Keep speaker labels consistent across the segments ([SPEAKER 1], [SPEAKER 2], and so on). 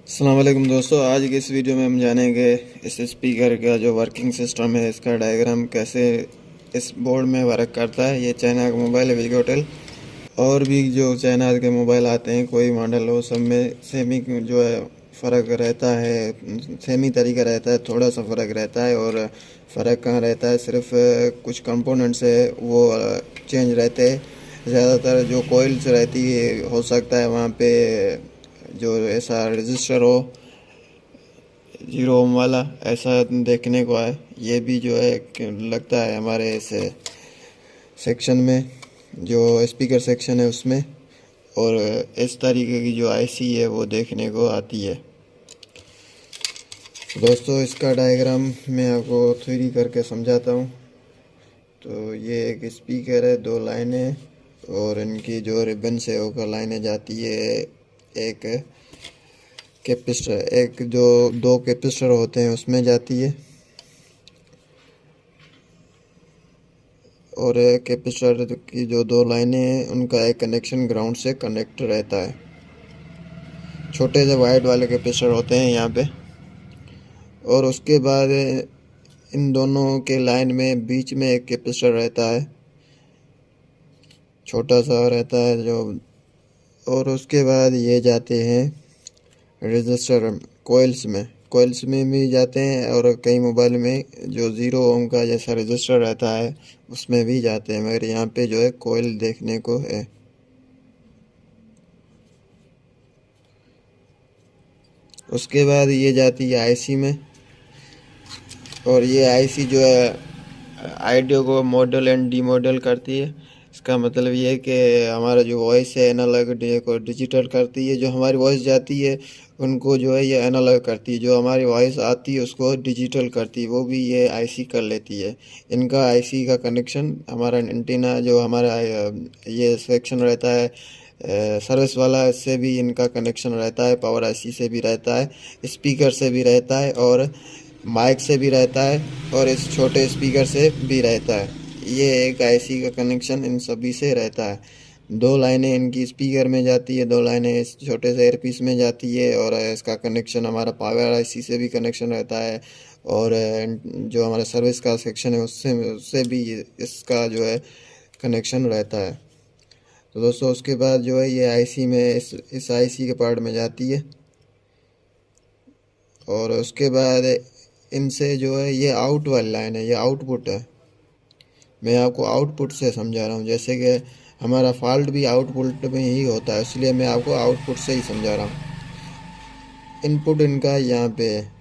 [SPEAKER 1] अस्सलाम वालेकुम दोस्तों, आज की इस वीडियो में हम जानेंगे इस स्पीकर का जो वर्किंग सिस्टम है, इसका डायग्राम कैसे इस बोर्ड में वर्क करता है। ये चाइना का मोबाइल है वीगो टेल। और भी जो चाइना के मोबाइल आते हैं, कोई मॉडल हो, सब में सेमी जो है फ़र्क रहता है, सेमी तरीका रहता है, थोड़ा सा फ़र्क रहता है। और फ़र्क कहाँ रहता है, सिर्फ कुछ कंपोनेंट्स है वो चेंज रहते हैं। ज़्यादातर जो कोइल्स रहती है, हो सकता है वहाँ पे जो ऐसा रजिस्टर हो जीरो ओम वाला, ऐसा देखने को है। ये भी जो है लगता है हमारे इस सेक्शन में, जो स्पीकर सेक्शन है उसमें। और इस तरीके की जो आईसी है वो देखने को आती है। दोस्तों, इसका डायग्राम मैं आपको थ्योरी करके समझाता हूँ। तो ये एक स्पीकर है, दो लाइनें, और इनकी जो रिबन से होकर लाइनें जाती है। एक कैपेसिटर, एक जो दो कैपेसिटर होते हैं उसमें जाती है, और कैपेसिटर की जो दो लाइनें हैं उनका एक कनेक्शन ग्राउंड से कनेक्ट रहता है। छोटे से वाइड वाले कैपेसिटर होते हैं यहाँ पे। और उसके बाद इन दोनों के लाइन में बीच में एक कैपेसिटर रहता है, छोटा सा रहता है जो। और उसके बाद ये जाते हैं रजिस्टर कोयल्स में भी जाते हैं, और कई मोबाइल में जो ज़ीरो ओम का जैसा रजिस्टर रहता है उसमें भी जाते हैं, मगर यहाँ पे जो है कोयल देखने को है। उसके बाद ये जाती है आईसी में, और ये आईसी जो है ऑडियो को मॉडल एंड डी मॉडल करती है। इसका मतलब ये है कि हमारा जो वॉइस है एनालॉग को डिजिटल करती है। जो हमारी वॉइस जाती है उनको जो है ये एनालॉग करती है, जो हमारी वॉइस आती है उसको डिजिटल करती है, वो भी ये आईसी कर लेती है। इनका आईसी का कनेक्शन हमारा एंटीना जो हमारा ये सेक्शन रहता है सर्विस वाला, इससे भी इनका कनेक्शन रहता है, पावर आईसी से भी रहता है, स्पीकर से भी रहता है, और माइक से भी रहता है, और इस छोटे स्पीकर से भी रहता है। ये एक आईसी का कनेक्शन इन सभी से रहता है। दो लाइनें इनकी स्पीकर में जाती है, दो लाइनें इस छोटे से एयरपीस में जाती है, और इसका कनेक्शन हमारा पावर आईसी से भी कनेक्शन रहता है, और जो हमारा सर्विस का सेक्शन है उससे उससे भी इसका जो है कनेक्शन रहता है। तो दोस्तों, उसके बाद जो है ये आईसी में इस आईसी के पार्ट में जाती है, और उसके बाद इनसे जो है ये आउट वाली लाइन है, ये आउटपुट है। मैं आपको आउटपुट से समझा रहा हूँ, जैसे कि हमारा फॉल्ट भी आउटपुट में ही होता है, इसलिए मैं आपको आउटपुट से ही समझा रहा हूँ। इनपुट इनका यहाँ पे है।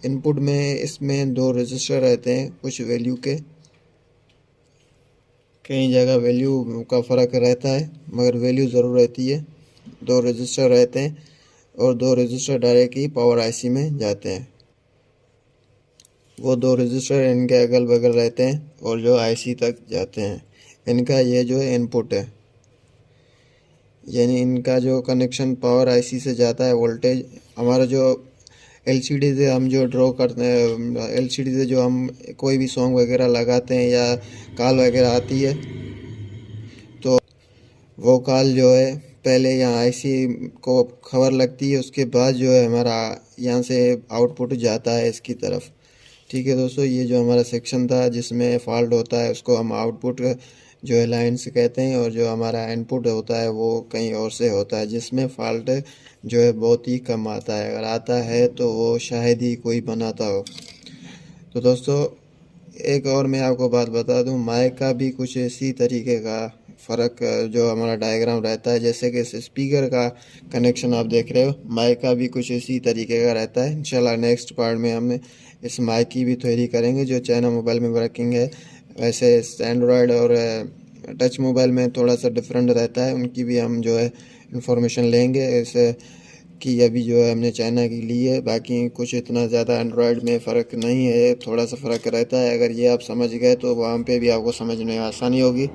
[SPEAKER 1] इनपुट में इसमें दो रजिस्टर रहते हैं कुछ वैल्यू के, कई जगह वैल्यू का फ़र्क रहता है मगर वैल्यू ज़रूर रहती है। दो रजिस्टर रहते हैं, और दो रजिस्टर डायरेक्ट ही पावर आईसी में जाते हैं। वो दो रजिस्टर इनके अगल बगल रहते हैं और जो आईसी तक जाते हैं। इनका ये जो है इनपुट है, यानी इनका जो कनेक्शन पावर आईसी से जाता है। वोल्टेज हमारा जो एलसीडी से हम जो ड्रॉ करते हैं, एलसीडी से जो हम कोई भी सॉन्ग वगैरह लगाते हैं या कॉल वगैरह आती है, तो वो कॉल जो है पहले यहाँ आईसी को खबर लगती है, उसके बाद जो है हमारा यहाँ से आउटपुट जाता है इसकी तरफ। ठीक है दोस्तों, ये जो हमारा सेक्शन था जिसमें फॉल्ट होता है उसको हम आउटपुट जो है लाइन से कहते हैं, और जो हमारा इनपुट होता है वो कहीं और से होता है, जिसमें फॉल्ट जो है बहुत ही कम आता है। अगर आता है तो वो शायद ही कोई बनाता हो। तो दोस्तों, एक और मैं आपको बात बता दूं, माइक का भी कुछ इसी तरीके का फ़र्क जो हमारा डायग्राम रहता है, जैसे कि इस स्पीकर का कनेक्शन आप देख रहे हो, माइक का भी कुछ इसी तरीके का रहता है। इंशाल्लाह नेक्स्ट पार्ट में हम इस माइक की भी थ्योरी करेंगे जो चाइना मोबाइल में वर्किंग है। वैसे एंड्रॉयड और टच मोबाइल में थोड़ा सा डिफरेंट रहता है, उनकी भी हम जो है इंफॉर्मेशन लेंगे इसे कि अभी जो है हमने चाइना की ली है। बाकी कुछ इतना ज़्यादा एंड्रॉयड में फ़र्क नहीं है, थोड़ा सा फ़र्क रहता है। अगर ये आप समझ गए तो वहाँ पे भी आपको समझने में आसानी होगी।